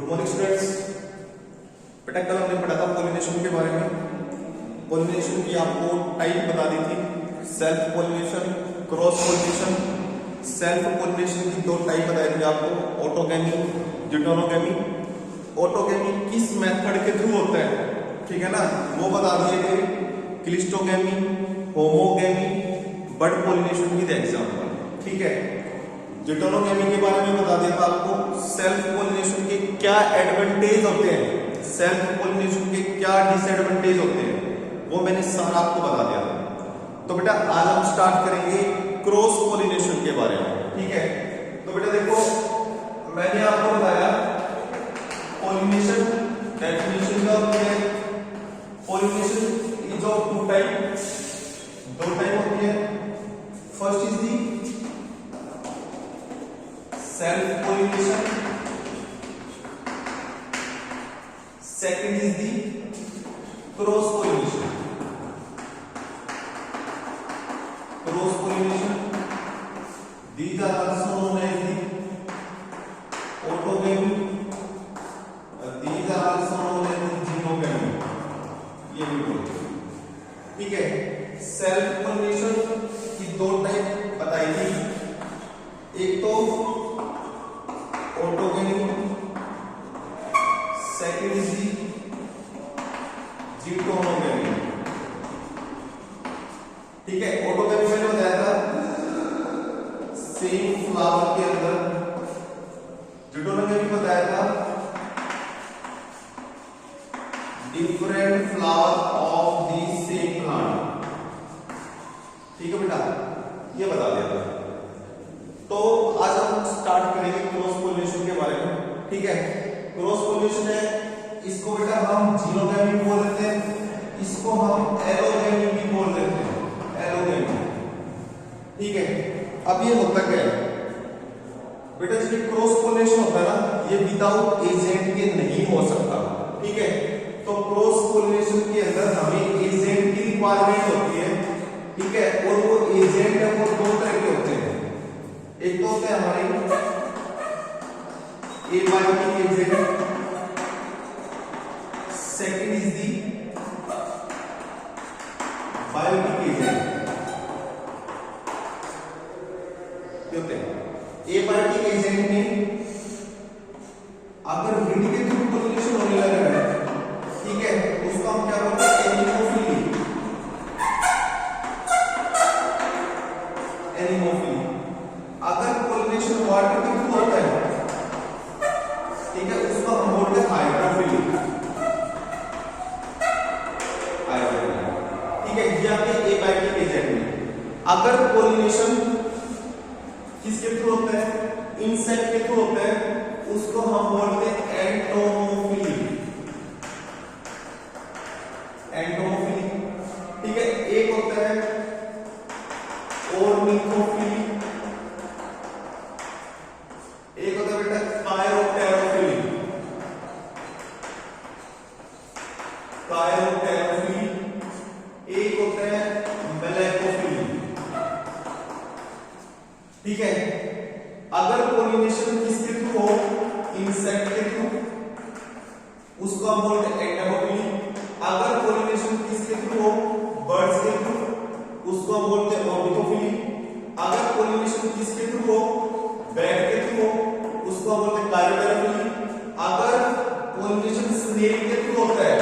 Morning students, बेटा कल हमने पढ़ा था पॉलिनेशन के बारे में। पॉलिनेशन की आपको टाइप बता दी थी, self pollination, cross pollination. Self pollination की दो टाइप बताई थी आपको, ऑटोगेमी, ड्यूटेरोगेमी। ऑटोगेमी किस मेथड के थ्रू होता है, ठीक है ना, वो बता दिए थे। Cleistogamy, homogamy, bird pollination with example, ठीक है। ड्यूटेरोगेमी के बारे में बता दिया था आपको, सेल्फ पॉलिनेशन के क्या एडवांटेज होते हैं, सेल्फ पॉलिनेशन के क्या डिसएडवांटेज होते हैं, वो मैंने सारा आपको बता दिया था। तो बेटा आज हम स्टार्ट करेंगे क्रॉस पॉलिनेशन के बारे में, ठीक है। तो बेटा देखो, मैंने आपको बताया पॉलिनेशन डेफिनेशन का होती है। Pollination is of two type, दो टाइप होती है। First is the self pollination, second is the cross pollination. Cross pollination, these are also known as the autogamy, these are also known as the xenogamy, ये भी बोलते हैं, ठीक है। Self pollination की दो टाइप बताई थी, एक तो ऑटोगेमी, सेकंड इज दी ड्यूटेरोगेमी, ठीक है। ऑटोगेमी मैंने बताया था सेम फ्लावर के अंदर, ड्यूटेरोगेमी बताया था different flower of the same plant, ठीक है बेटा, ये बता दिया था। तो आज हम स्टार्ट करेंगे क्रॉस पॉलिनेशन के बारे में, ठीक है। क्रॉस पॉलिनेशन है, इसको बेटा हम जीनोगेमी बोल देते हैं, इसको हम एलोगेमी भी बोल देते हैं, एलोगेमी, ठीक है। अब ये होता क्या है बेटा, जब क्रॉस पॉलिनेशन होता है ना, ये विदाउट एजेंट के नहीं हो सकता, ठीक है। तो क्रॉस पॉलिनेशन के अंदर हमें एजेंट की रिक्वायरमेंट होती है, ठीक है। और वो एजेंट है वो दो तरह के होते हैं, एक तो होता है हमारे abiotic agent, second is the biotic agent. होते हैं एबायोटिक एजेंट में अगर विंड के थ्रू पॉलिनेशन होने लगा है, ठीक है, उसको हम क्या बोलते हैं, एनिमोफिली, एनिमोफिली। अगर पॉलिनेशन वाटर के थ्रू होता है, ठीक है, उसको हम बोलते हैं हाइड्रोफिली, हाइड्रोफिली, ठीक है। ये आपके एबायोटिक एजेंट में। अगर पॉलिनेशन किसके थ्रू होता है, इंसेक्ट के थ्रू होता है, उसको हम बोलते हैं एंटोमोफिली, एंटोमोफिली, ठीक है। एक होता है ऑर्निथोफिली, एक होता है बेटा कायरोप्टेरोफिली, कायरोप्टेरोफिली, एक होता है मेलेकोफिली, ठीक है। अगर पॉलिनेशन किसके थ्रू हो, इंसेक्ट के थ्रू, उसको हम बोलते हैं एंटोमोफिली। अगर पॉलिनेशन किसके थ्रू हो, बर्ड्स के थ्रू, उसको हम बोलते हैं ऑर्निथोफिली। अगर पॉलिनेशन किसके थ्रू हो, बैट के थ्रू हो, उसको हम बोलते हैं कायरोप्टेरोफिली। अगर पॉलिनेशन स्नेक के थ्रू होता है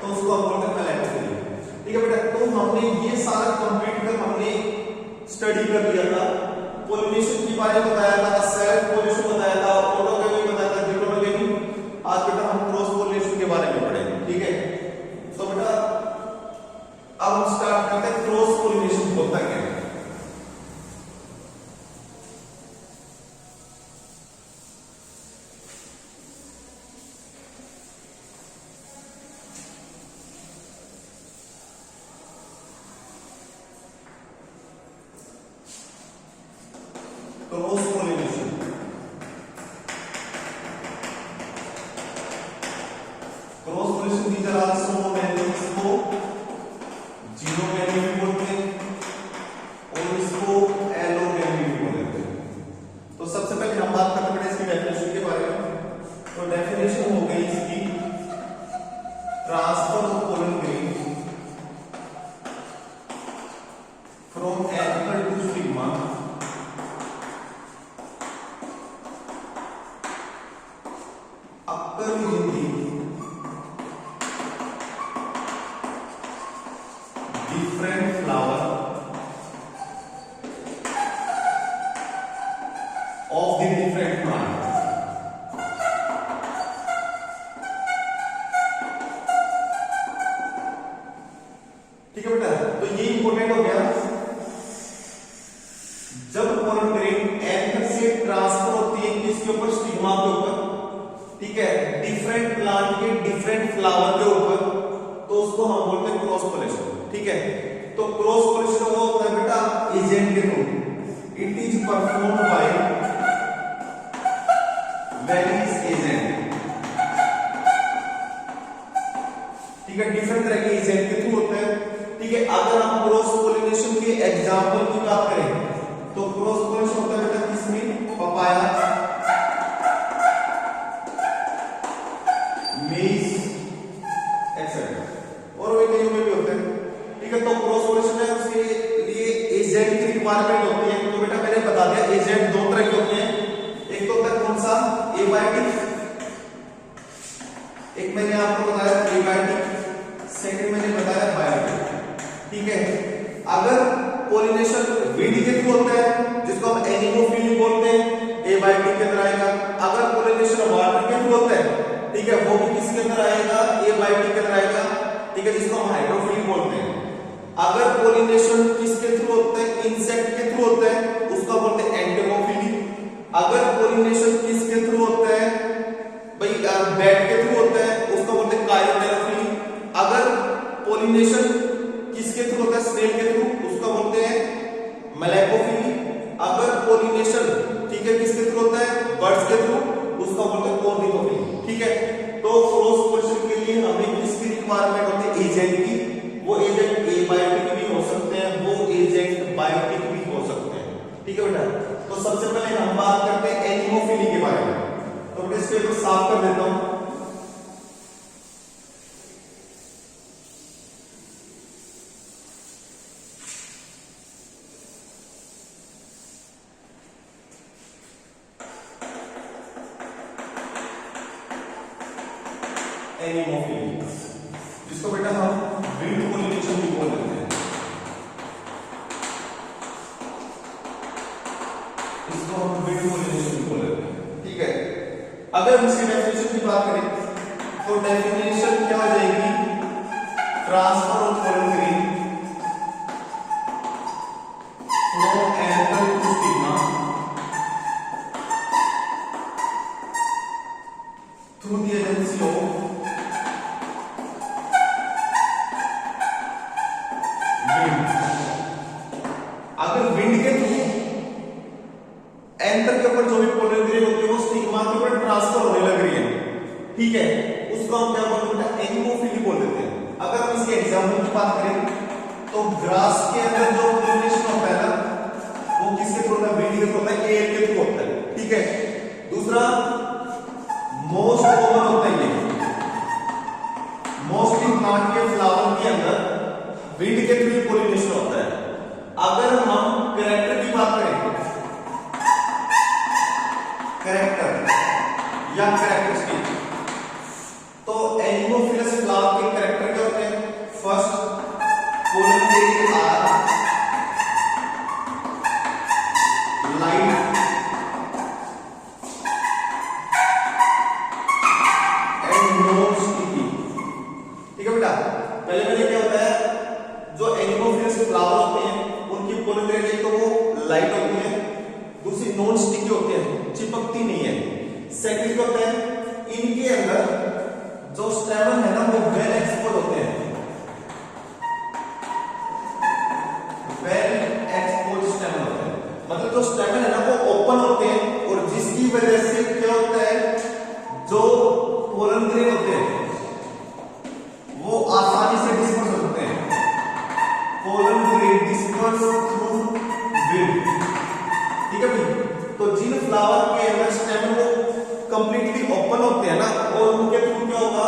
तो उसको हम बोलते हैं मेलेकोफिली, ठीक है बेटा। तो हमने ये सारा कंप्लीट कर हमने स्टडी कर लिया था, पॉलिनेशन के बारे में बताया था, सेल्फ पॉलिनेशन बताया था, ऑटोगेमी बताया था, ड्यूटेरोगेमी। आज बेटा हम क्रॉस पॉलिनेशन के बारे में पढ़ेंगे, ठीक है। तो बेटा अब हम स्टार्ट करते हैं क्रॉस पॉलिनेशन होता क्या है। क्रॉस पॉलिनेशन, क्रॉस पॉलिनेशन की जरा सुनो, मैंने इसको जीनोगेमी भी बोलते हैं और इसको एलोगेमी भी बोलते हैं। तो सबसे पहले हम बात करते हैं इसकी डेफिनेशन के बारे में। तो डेफिनेशन डिफरेंट फ्लावर के ऊपर, तो उसको हम बोलते हैं क्रॉस पोलिनेशन। ठीक है, तो क्रॉस पोलिनेशन वो होता है बेटा एजेंट के through, it is performed by various agent. ठीक है, डिफरेंट तरह के एजेंट के थ्रू होते हैं। ठीक है, अगर हम क्रॉस पोलिनेशन के एग्जांपल की बात करें तो क्रॉस पोलिनेशन होता है बेटा किसमें, पपाया, मेज एक्सेट्रा, और वे कईयों में भी होते हैं। ठीक है, तो क्रॉस पोलिनेशन है उसके लिए एजेंट की रिक्वायरमेंट होती है। तो बेटा मैंने बता दिया एजेंट दो तरह के होते हैं, एक तो होता है कौन सा, एबायोटिक, एक मैंने आपको बताया एबायोटिक, सेकंड मैंने बताया बायोटिक। ठीक है, अगर पोलिनेशन विंड के थ्रू होता है जिसको हम एनिमोफिली बोलते हैं, एबायोटिक के अंदर आएगा। अगर पोलिनेशन वाटर के थ्रू होता है, ठीक है, वो भी किसके अंदर आएगा, एबायोटिक के अंदर आएगा। ठीक है, जिसको हम हाइड्रोफिली बोलते हैं। अगर पोलिनेशन किसके थ्रू होता है, इंसेक्ट के थ्रू होता है, उसको बोलते हैं एंटोमोफिली। अगर पोलिनेशन किसके थ्रू होता है भाई, बैट के थ्रू होता है, उसको बोलते हैं काइरोटेरोफिली। अगर पोलिनेशन किसके थ्रू होता है, स्नेल के थ्रू, उसको बोलते हैं मैलेकोफिली। अगर पोलिनेशन ठीक है किसके थ्रू होता है, बर्ड्स के थ्रू, उसको बोलते हैं ऑर्निथोफिली। ठीक है, तो क्रॉस पोलिनेशन के लिए हमें किसकी रिक्वायरमेंट होती है, एजेंट की। वो एजेंट एबायोटिक भी हो सकते हैं, वो एजेंट बायोटिक भी हो सकते हैं। ठीक है बेटा, तो सबसे पहले हम बात करते हैं एनिमोफिली के बारे में। तो बेटा इस पेपर साफ कर देता हूं। एनिमोफिली, जिसको बेटा हम विंड पोलिनेशन भी बोल देते हैं, इसको हम विंड पोलिनेशन भी बोल देते हैं। ठीक है, अगर हम इसकी डेफिनेशन की बात करें तो डेफिनेशन क्या हो जाएगी, transfer of pollen grain from anther to stigma through the agency of अगर विंड के थ्रू एंथर के ऊपर जो भी पोलन ग्रेन होती है वो स्टिग्मा के ऊपर ट्रांसफर होने लग रही है, ठीक है, उसको हम क्या बोलते हैं, एनिमोफिली बोल देते हैं। अगर हम इसके एग्जांपल की बात करें तो ग्रास के अंदर जो पोलिनेशन होता है ना, वो किसके थ्रू होता है, विंड के थ्रू होता है, एयर के थ्रू होता है। ठीक है, दूसरा मोस्ट कॉमन होता है ये, मोस्टली प्लांट के फ्लावर के अंदर विंड के थ्रू पोलिनेशन होता है। अगर हम कैरेक्टर की बात करें, कैरेक्टर या कैरेक्टरिस्टिक, तो एनिमोफिलस फ्लावर के कैरेक्टर क्या होते हैं, first pollen grain are light and non sticky. ठीक है बेटा, पहले मैंने क्या होता है, जो एनिमोफिलस फ्लावर होते हैं उनकी पोलन ग्रेन एक तो वो लाइट होती है, दूसरी नॉन स्टिकी होती है, चिपकती नहीं है। सेकंड क्या होता है, इनके अंदर जो स्टेमन है ना वो वेल एक्सपोज होते हैं, वेल एक्सपोज स्टेमन होते हैं, मतलब जो स्टेमन है ना वो ओपन होते हैं, और जिसकी वजह से क्या होता है, जो पोलन ग्रेन होते हैं वो आसानी से डिस्पर्स हो सकते हैं। Pollen grain disperse through wind. ठीक है भाई, तो जिन फ्लावर के अंदर स्टेमन वो कंप्लीटली ओपन होते हैं ना, और उनके थ्रू क्या होगा,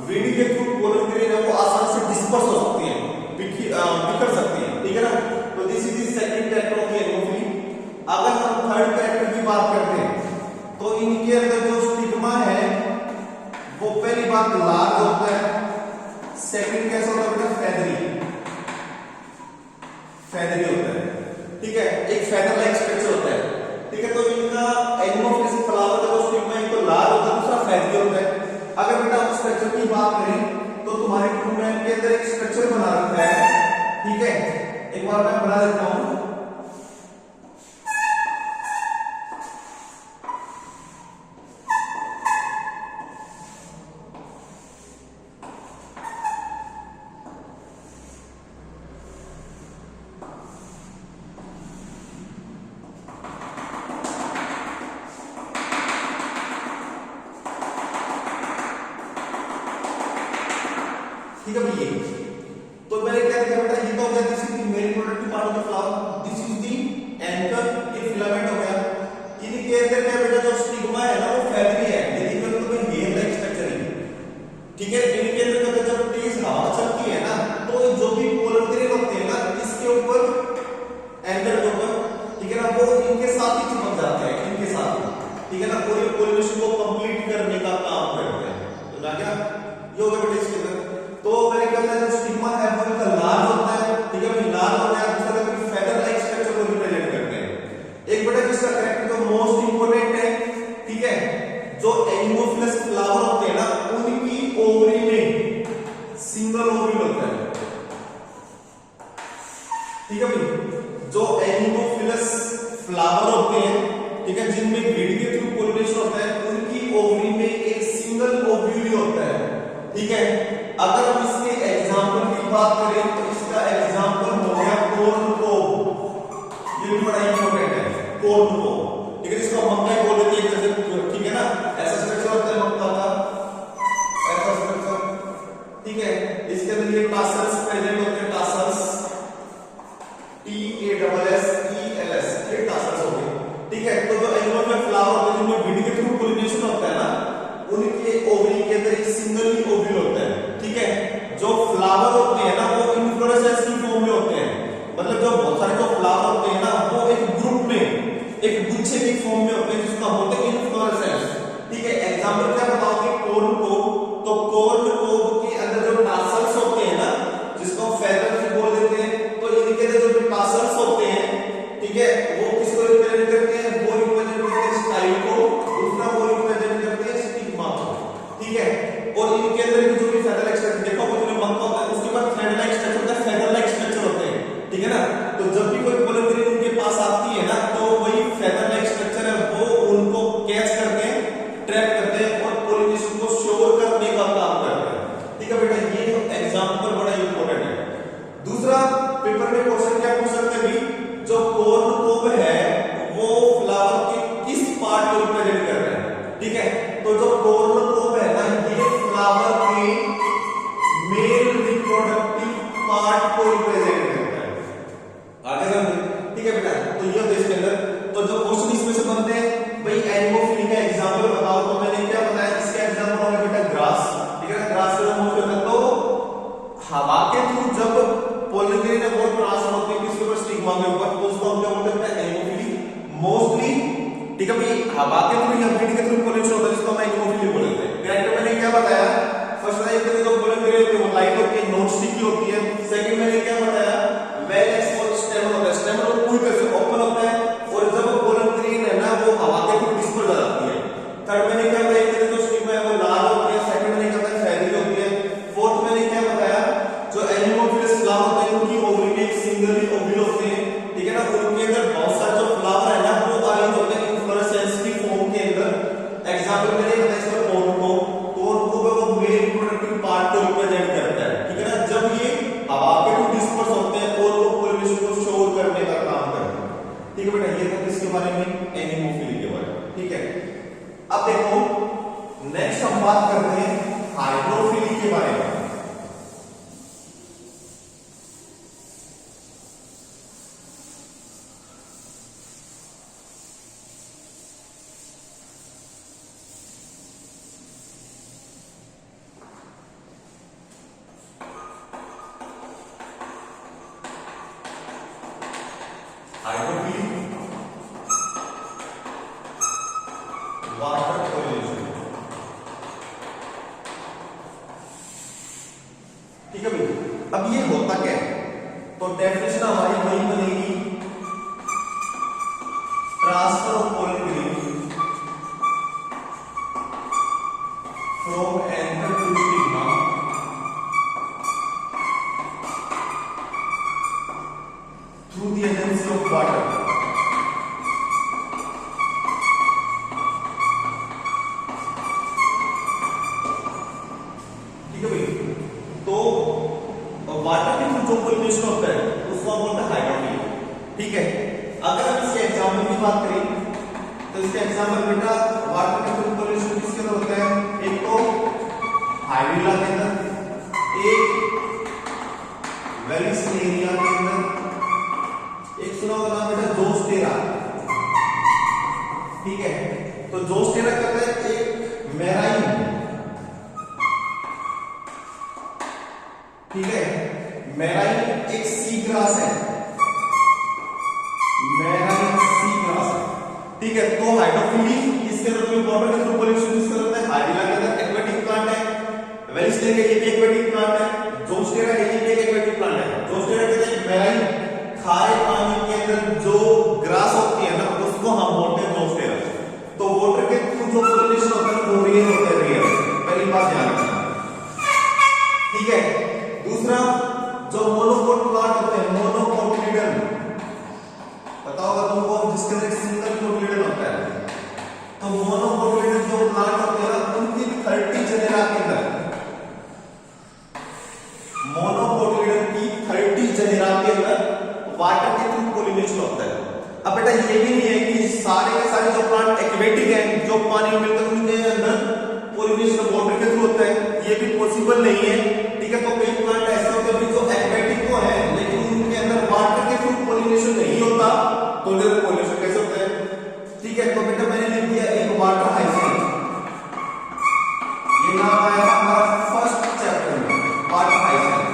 विंड के थ्रू पोलन ग्रेन है वो आसानी से डिस्पर्स हो सकती है, बिखर सकती है। ठीक है ना, तो this is the second character of anemophily. अगर हम थर्ड कैरेक्टर की बात करते हैं तो इनके अंदर जो स्टिग्मा है वो पहली बात लार्ज होता है, सेकंड कैसा होता है बेटा, फेदरी, फेदरी होता है। ठीक है, एक फेदर लाइक स्ट्रक्चर होता है। ठीक है, तो इनका एनिमोफिलस फ्लावर का स्टिग्मा एक तो लार्ज होता है, दूसरा फेदरी होता है। अगर बेटा आप स्ट्रक्चर की बात करें तो तुम्हारे ट्यूबलाइन के अंदर एक स्ट्रक्चर बना रखा है। ठीक है, एक बार मैं बना देता हूं। ठीक है भैया। तो मैंने क्या दिया बेटा, ये तो हो गया this is the main reproductive part of the flower, this is the anchor, ये फिलामेंट हो गया। इनके अंदर क्या बेटा जो स्टिग्मा है ना वो फैब्री है, ये देखो तो कोई हेयर लाइक स्ट्रक्चर है, ठीक है। इनके अंदर क्या जब तेज हवा चलती है ना तो जो भी पोलर ग्रेन होते हैं ना इसके ऊपर एंकर के ऊपर, ठीक है ना, वो इनके साथ ही चिपक जाते हैं, इनके साथ ही, ठीक है ना, पूरे पोलिनेशन को कंप्लीट करने का काम करते हैं। तो ना क्या ये हो गया बेटा इसके अंदर। तो मैंने क्या बताया जो स्टिग्मा है वो इनका लार्ज होता है, ठीक है भाई, लार्ज होता है, दूसरा का फेदर लाइक स्ट्रक्चर को रिप्रेजेंट करते हैं। एक बेटा जिसका करेक्टर तो मोस्ट इंपोर्टेंट है, ठीक है, जो एनिमोफिलस फ्लावर होते हैं ना उनकी ओवरी में सिंगल ओवरी होता है, ठीक है भाई। जो एनिमोफिलस फ्लावर होते हैं, ठीक है, जिनमें ग्रिड के थ्रू पोलिनेशन होता है उनकी ओवरी में एक सिंगल ओव्यूल होता है, ठीक है। अगर हम इसके एग्जांपल की बात करें तो इसका एग्जांपल हो गया कॉर्न कोब, ये भी बड़ा इंपॉर्टेंट है, कॉर्न कोब, ठीक है, जिसको मक्का बोल देते हैं, ठीक है ना, ऐसा स्ट्रक्चर होता है मक्का का, ऐसा स्ट्रक्चर, ठीक है। इसके अंदर ये टासल्स प्रेजेंट होते हैं, टासल्स TASSELS, ये टासल्स हो गए, ठीक है। तो जो एनिमल में फ्लावर होते हैं जिनमें ग्रिड के थ्रू पोलिनेशन होता है ना उनके ओवरी के अंदर एक सिंगल ही ओव्यूल होता है, ठीक है। जो फ्लावर होते हैं ना वो इन्फ्लोरेसेंस की फॉर्म में होते हैं, मतलब जो बहुत सारे जो फ्लावर होते हैं ना वो एक ग्रुप में एक गुच्छे की फॉर्म में होते हैं जिसका बोलते हैं इन्फ्लोरेसेंस, ठीक है। एग्जांपल क्या बताओगे, कॉर्न कोब, तो कॉर्न कोब के अंदर जो टासल्स होते हैं ना जिसको फेदर भी बोल देते हैं, तो इनके अंदर जो टासल्स होते हैं, ठीक है, वो किसको रिप्रेजेंट करते हैं, वो रिप्रेजेंट करते हैं स्टाइल को, दूसरा वो रिप्रेजेंट करते हैं स्टिग्मा को, ठीक है। और इनके अंदर भी जो भी फेदर लाइक स्ट्रक्चर देखो जो मक्का होता है उसके बाद थ्रेड लाइक स्ट्रक्चर होता है, फेदर लाइक स्ट्रक्चर होते हैं, ठीक है ना। तो जब भी कोई पोलन ग्रेन उनके पास आती है ना तो वही फेदर लाइक स्ट्रक्चर है वो उनको कैच करते हैं, ट्रैप करते हैं और पोलिनेशन को श्योर करने का काम करते हैं, ठीक है बेटा। ये एग्जांपल बड़ा इंपॉर्टेंट है। दूसरा पेपर में क्वेश्चन क्या पूछ सकते हैं भी, जो कॉर्न कोब है वो फ्लावर के किस पार्ट को रिप्रेजेंट कर रहा है, ठीक है। तो जो कॉर्न कोब है ना ये फ्लावर के मेल रिप्रोडक्टिव पार्ट को रिप्रेजेंट करता है, आगे बढ़ते, ठीक है बेटा। तो ये होता है इसके अंदर। तो जो क्वेश्चन इसमें से बनते हैं भाई एनिमोफिली का एग्जांपल बताओ, तो मैंने क्या बताया इसका एग्जांपल होगा बेटा ग्रास, ठीक है। ग्रास का मतलब होता है तो हवा के थ्रू जब पोलन ग्रेन है वो ट्रांसफर होती है किसके ऊपर, स्टिग्मा के ऊपर, तो उसको हम क्या बोलते हैं बेटा एनिमोफिली मोस्टली, ठीक है भाई। हवा के थ्रू या ग्रिड के थ्रू पोलिनेशन होता है जिसको हम एनिमोफिली बोलते हैं। करेक्ट मैंने क्या बताया, फर्स्ट लाइन पे जो पोलन ग्रेन होती है वो लाइट होती है, नॉन स्टिकी होती है। सेकंड मैंने क्या बताया, वेल एक्सपोज्ड स्टेमन होता है, स्टेमन पूरी तरह से ओपन होता है और जब पोलन ग्रेन है ना वो हवा के थ्रू डिस्पर्स हो जाती है। थर्ड मैंने क्या बताया, जो स्टिग्मा है वो लाल होती है। सेकंड मैंने क्या बताया फेदरी होती है। फोर्थ मैंने क्या बताया, जो एनिमोफिलस फ्लावर होते हैं उनकी ओवरी में एक सिंगल ही ओव्यूल होते हैं, ठीक है ना। उनके अंदर बहुत सारे जो फ्लावर है ना वो अरेंज होते हैं इन्फ्लोरेसेंस की फॉर्म के अंदर। एग्जांपल मैंने बताया इसका कॉर्न को वो मेल रिप्रोडक्टिव पार्ट को रिप्रेजेंट करता है, ठीक है ना। जब ये हवा के थ्रू डिस्पर्स होते हैं और वो पोलिनेशन को श्योर करने का काम करते हैं, ठीक है बेटा। ये था किसके बारे में, एनिमोफिली के बारे में, ठीक है। अब देखो नेक्स्ट हम बात करते हैं हाइड्रोफिली के बारे में। हाइड्रोफिली वाटर पोलिनेशन, ठीक है भाई। अब ये होता क्या है, तो डेफिनेशन हमारी वही बनेगी, transfer of pollen grain from anchor to stigma through the agency of water, ठीक है भाई। तो वाटर के थ्रू जो पोलिनेशन होता है उसको हम बोलते हैं हाइड्रोफिली, ठीक है। अगर हम इसके एग्जांपल की बात करें तो इसका एग्जांपल बेटा वाटर के थ्रू पोलिनेशन किसके अंदर होता है, एक तो हाइड्रिला के अंदर, एक ठीक है, तो हाइड्रोफिली इसके अंदर कोई वाटर के थ्रू पोलिनेशन यूज करते हैं। हाइड्रिला के अंदर एक्वेटिक प्लांट है, वेलिस्टेरिया का ये भी एक्वेटिक प्लांट है, जोस्टेरा ये भी एक एक्वेटिक प्लांट है। जोस्टेरा के अंदर मैराइन खारे पानी के अंदर जो ग्रास होती है ना उसको हम बोलते हैं जोस्टेरा। तो वाटर के थ्रू जो पोलिनेशन होता है वो रेयर होता है, रेयर। पहली बात ध्यान रखना, ठीक है। दूसरा, जो मोनोकोट प्लांट होते हैं, मोनोकोटिलिडन, पता होगा तुमको, जिसके अंदर सिंगल कोटिलिडन होता है। तो मोनोकोटिलिडन जो प्लांट होते हैं ना उनकी 30 जेनेरा के अंदर, मोनोकोटिलिडन की 30 जेनेरा के अंदर वाटर के थ्रू पोलिनेशन होता है। अब बेटा ये भी नहीं है कि सारे के सारे जो प्लांट एक्वेटिक हैं, जो पानी में मिलते हैं उनके अंदर पोलिनेशन वाटर के थ्रू होता है, ये भी पॉसिबल नहीं है, ठीक है। तो कई प्लांट ऐसे होते हैं जो एक्वेटिक तो है लेकिन उनके अंदर वाटर के थ्रू पोलिनेशन नहीं होता, तो उनका पोलिनेशन कैसे होता है, ठीक है। तो बेटा मैंने लिख दिया एक वाटर हाइसिंथ, ये नाम आया हमारा फर्स्ट चैप्टर में, वाटर हाइसिंथ।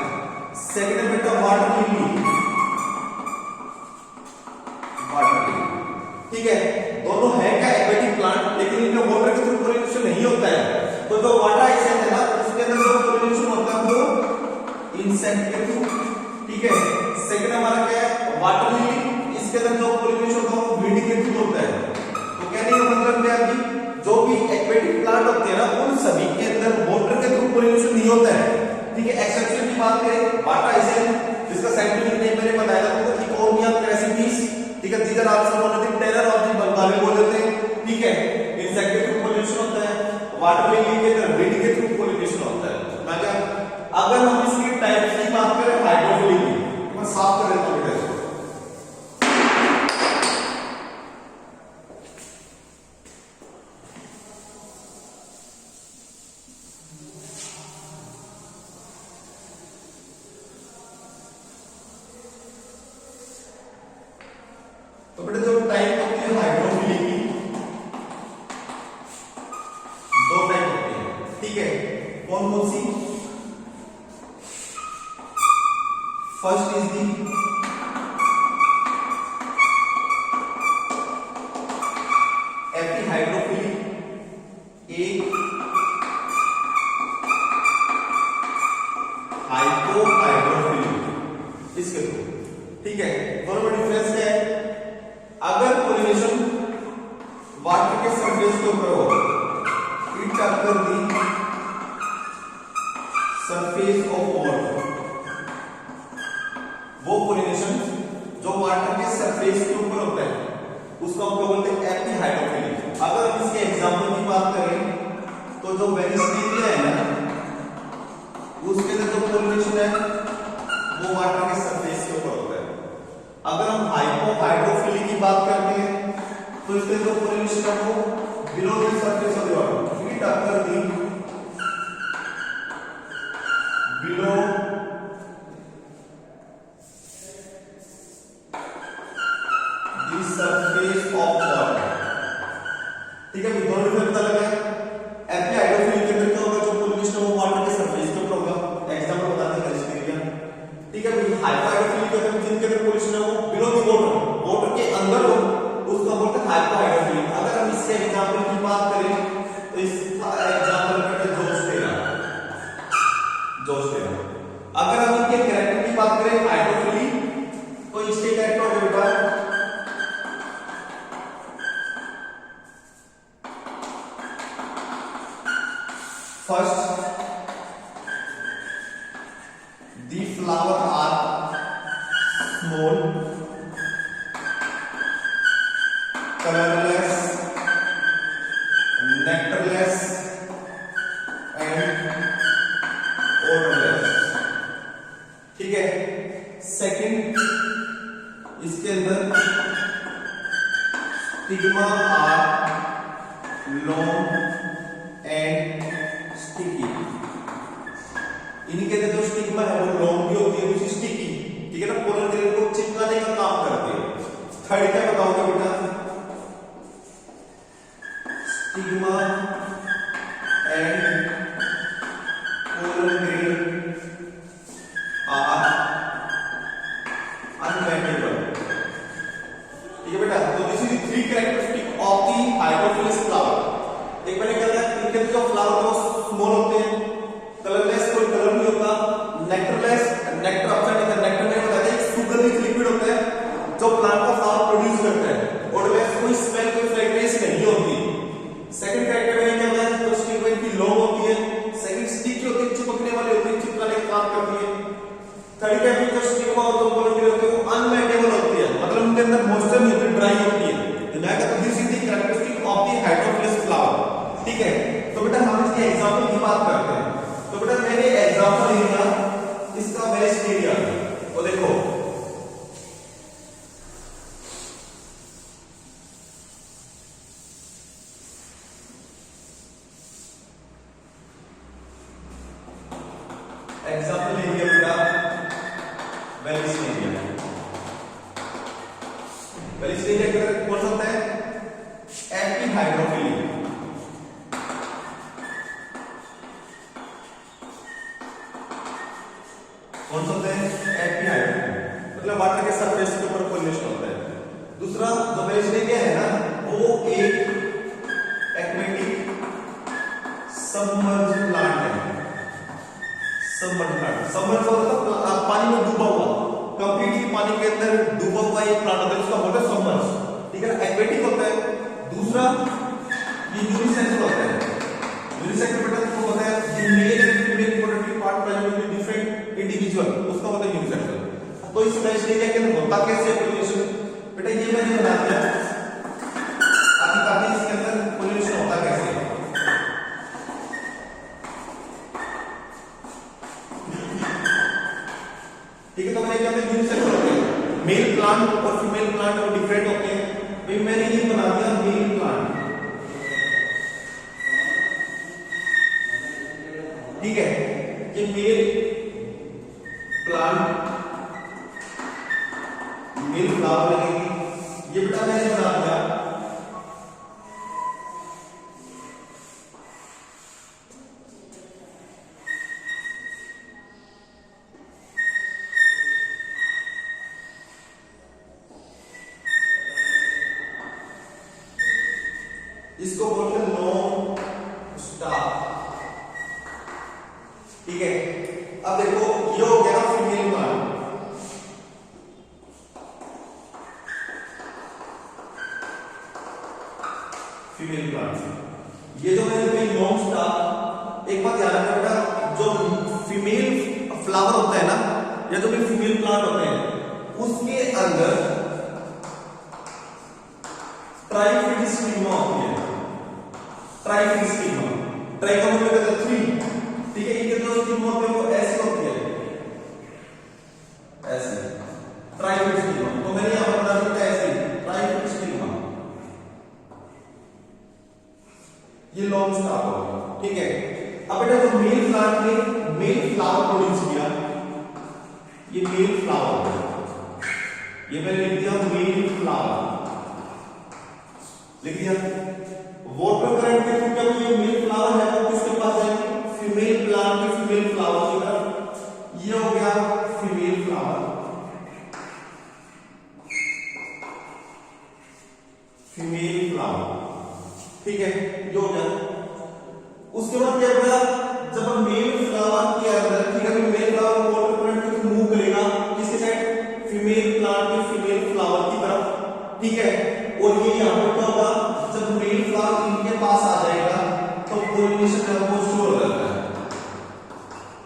सेकंड बेटा वाटर लिली, ठीक है। दोनों है क्या एक्वेटिक प्लांट, लेकिन इनमें वाटर के थ्रू पोलिनेशन नहीं होता है। तो जो वाटर हाइसिंथ है ना उसके अंदर जो पोलिनेशन होता है वो इंसेक्ट के थ्रू, ठीक है। सेकंड हमारा क्या है, वाटर लिली, इसके अंदर जो पोलिनेशन होता है वो वीड के थ्रू होता है। तो कहने का मतलब क्या है कि जो भी एक्वेटिक प्लांट होते हैं ना उन सभी के अंदर वाटर के थ्रू पोलिनेशन नहीं होता है, ठीक है। एक्सेप्शन की बात करें, वाटर हाइसिंथ जिसका साइंटिफिक नेम मैंने बताया था तुमको, इकोनिया क्रेसिपिस, ठीक है। These are also known as terror of the Bengali बोल देते हैं, ठीक है। इंसेक्ट के थ्रू पोलिनेशन होता है, वाटर लिली के अंदर वीड के थ्रू पोलिनेशन होता है। मैं क्या, अगर हम इसकी टाइप्स की बात करें हाइड्रोफिली की, मैं साफ कर देता हूं बेटा इसको। तो बेटा जो टाइप होती है हाइड्रोफिली की, दो टाइप होती है, ठीक है। कौन कौन सी? फर्स्ट इज दी एपीहाइड्रोफिली, एक हाइपोहाइड्रोफिली, इसके थ्रू, ठीक है। दोनों में डिफरेंस क्या है, अगर पोलिनेशन वाटर के सरफेस के ऊपर हो, it occur the surface of water, वो पोलिनेशन जो वाटर के सरफेस के ऊपर होता है उसको हम क्या बोलते हैं, एपीहाइड्रोफिली। अगर हम इसके एग्जांपल की बात करें तो जो वेनिस्टेरिया है ना उसके अंदर जो पोलिनेशन है वो वाटर के सरफेस के ऊपर होता है। अगर हम हाइपोहाइड्रोफिली की बात करते हैं तो इसके जो पोलिनेशन है वो below the surface of the water, it occur the below the surface of water, ठीक है। दोनों डिफरेंस पता लगा है। एपीहाइड्रोफिली के अंदर क्या होगा, जो पोलिनेशन है वो वाटर के सरफेस के ऊपर होगा, एग्जांपल बताते हैं वेनिस्टेरिया, ठीक है। हाइपोहाइड्रोफिली के अंदर जिनके अंदर पोलिनेशन है वो बिलो द वाटर, वाटर के अंदर हो, उसको बोलते हैं हाइपोहाइड्रोफिली। अगर हम इसके एग्जांपल की बात करें तो इसका एग्जांपल है जोस्टेरा, जोस्टेरा। अगर हम इनके कैरेक्टर की बात करें हाइड्रोफिली तो इसके कैरेक्टर हो गए बेटा first, the flower are small, colorless, nectarless and odorless, ठीक है। सेकंड, इसके अंदर stigma are long and sticky, इनके अंदर जो स्टिग्मा है वो लॉन्ग भी होती है, दूसरी स्टिकी, ठीक है ना, पोलन ग्रेन को चिपकाने का काम करती है। थर्ड क्या बताओगे बेटा, stigma and pollen grain are unbendable, ठीक है बेटा। तो दिस इज थ्री कैरेक्टरिस्टिक ठीक है, जो फ्लावर वो स्मॉल होते हैं, कलरलेस कोई कलर नहीं होता, नेक्टरलेस, नेक्टर अपसाइड नेक्टर में होता है एक सुगंधित लिक्विड होता है जो प्लांट का फ्लावर प्रोड्यूस करता है, ओडोरलेस कोई स्मेल कोई फ्रेग्रेंस नहीं होती। सेकंड कैरेक्टर में क्या होता है, जो स्टिक की लॉन्ग होती है, सेकंड स्टिक जो होती है चिपकने वाली होती है, चिपकाने का काम करती है। थर्ड कैरेक्टर जो स्टिक और जो पॉलिमर होते हैं वो अनमेल्टेबल होती है, मतलब उनके अंदर मॉइस्चर नहीं होती, ड्राई होती है। This is the characteristic of the hydrophilous flower. ठीक है, तो बेटा हम इसके एग्जांपल की बात करते हैं। तो बेटा मैंने एग्जांपल लिया इसका वेस्टेरिया, तो देखो एग्जांपल ले लिया बेटा वेस्टेरिया। वेस्टेरिया के अंदर कौन सा होता है, एपीहाइड्रोफिली। कौन सा होता है, एपीहाइड्रोफिली, मतलब वाटर के सरफेस के ऊपर पॉलिनेशन होता है। दूसरा जो वेस्टेरिया है ना वो एक एक्वेटिक सबमर्ज प्लांट है। सबमर्ज प्लांट, सबमर्ज मतलब पानी में डूबा हुआ, कंप्लीटली पानी के अंदर डूबा हुआ एक प्लांट होता है, उसका बोलते हैं सबमर्ज। ठीक है ना, एक्वेटिक होता है। दूसरा ये यूनिसेक्सुअल होता है। यूनिसेक्सुअल बेटा को होता है the male and female reproductive part present in different individual, उसका होता है यूनिसेक्सुअल। तो इस वेस्टेरिया के अंदर होता कैसे है पॉलिनेशन, बेटा ये मैंने बता दिया आगे ताकि इसके अंदर पॉलिनेशन होता कैसे है। ठीक है, तो मैंने क्या यूनिसेक्सुअल होते हैं, मेल प्लांट और फीमेल प्लांट और डिफरेंट होते हैं। भाई मैंने ये बना दिया मेल प्लांट, ठीक है, ये मेल प्लांट मेल फ्लावर लगेगी, ये बेटा मैंने बना दिया इसको बोलते हैं लॉन्ग स्टाफ। ठीक है, अब देखो ये हो गया फीमेल प्लांट, फीमेल प्लांट। ये जो मैंने कही लॉन्ग स्टाफ, एक बात ध्यान रखना बेटा, जो फीमेल फ्लावर होता है ना या जो भी फीमेल प्लांट होते हैं उसके अंदर ट्राइफिड स्टिग्मा होती है। ट्राइफिड स्टिग्मा, ट्राई का मतलब होता है 3। ठीक है, इनके जो स्टिग्मा होते हैं वो ऐसे होती है, ऐसे ट्राइफिड स्टिग्मा। तो मैंने यहां पर बता दिया ऐसे ट्राइफिड स्टिग्मा, ये लॉन्ग स्टाफ होगा। ठीक है, अब बेटा जो मेल प्लांट ने मेल फ्लावर प्रोड्यूस किया, ये मेल फ्लावर, ये मैंने लिख दिया मेल फ्लावर, लिख दिया। वाटर करंट के थ्रू जब ये मेल फ्लावर है वो किसके पास जाएगी, फीमेल प्लांट के फीमेल फ्लावर की तरफ। ये हो गया फीमेल फ्लावर, फीमेल फ्लावर। ठीक है, ये हो गया। उसके बाद क्या होगा, जब मेल फ्लावर के अंदर, ठीक है, मेल फ्लावर वाटर करंट के थ्रू मूव करेगा किसके साइड, फीमेल प्लांट के फीमेल फ्लावर की तरफ। ठीक है, और ये यहां पर क्या होगा, जब मेल फ्लावर इनके पास आ जाएगा तो पॉलिनेशन का वो शुरू हो जाता है,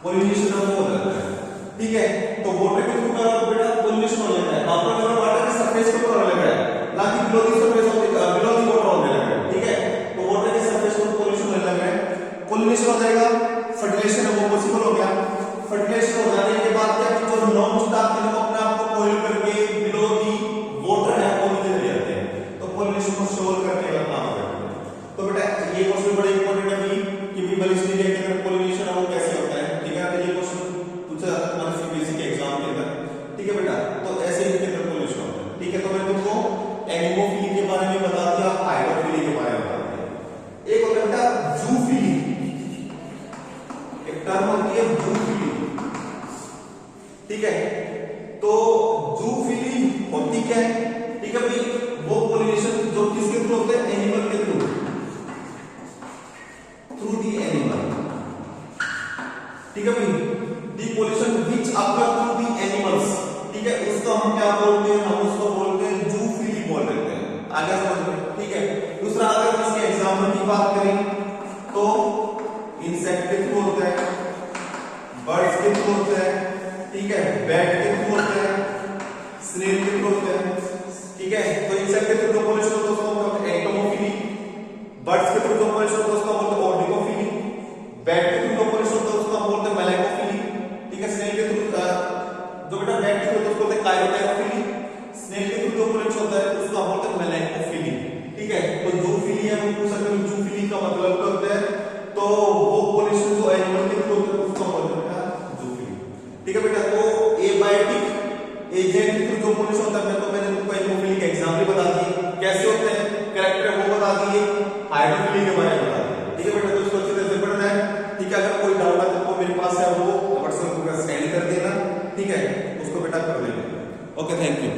पॉलिनेशन का वो हो जाता है। ठीक है, तो वाटर के थ्रू का बेटा पॉलिनेशन हो जाता है। आपका अगर वाटर के सरफेस के ऊपर होने लगा है ना कि below the surface of the below the water होने लगा है। ठीक है, तो वाटर के सरफेस पर पॉलिनेशन होने लगा है, पॉलिनेशन हो जाएगा, फर्टिलाइजेशन है वो पॉसिबल हो गया। फर्टिलाइजेशन हो जाने के बाद क्या कि जो नॉन स्टाफ थे वो अपने आप को कोइल करके बिलो दी वाटर है वो नीचे ले जाते हैं। करें तो इंसेक्ट के थ्रू होता है, बर्ड्स के थ्रू होता है, ठीक है, बैट के थ्रू होता है, स्नेल के थ्रू होता है, ठीक है। तो इंसेक्ट के थ्रू जो पॉलिनेशन होता है उसको हम बोलते हैं एंटोमोफिली, बर्ड्स के थ्रू जो पॉलिनेशन होता है उसको हम बोलते हैं ऑर्डिकोफिली, बैट के थ्रू जो पॉलिनेशन होता है उसको हम बोलते हैं मेलाकोफिली, ठीक है। स्नेल के थ्रू जो बेटा बैट के थ्रू उसको बोलते हैं काइरोटाइरोफिली, स्नेल के थ्रू जो पॉलिनेशन होता है उसको हम बोलते हैं मेलाकोफिली, ठीक है। तो जूफिली है वो पूछ सकते हो जूफिली का मतलब क्या होता है, तो वो पॉलिनेशन जो एनिमल के थ्रू होता है उसको हम बोलते हैं जूफिली, ठीक है बेटा। तो एबायोटिक एजेंट के थ्रू जो पॉलिनेशन होता है तो मैंने तुमको एनिमोफिली के एग्जांपल बता दिए, कैसे होते हैं, कैरेक्टर वो बता दिए, हाइड्रोफिली के बारे में बता दिए, ठीक है बेटा। तो इसको अच्छे तरह से पढ़ना है, ठीक है। अगर कोई डाउट है तो मेरे पास है वो व्हाट्सएप पर सेंड कर देना, ठीक है, उसको बेटा कर देना। Okay, thank you.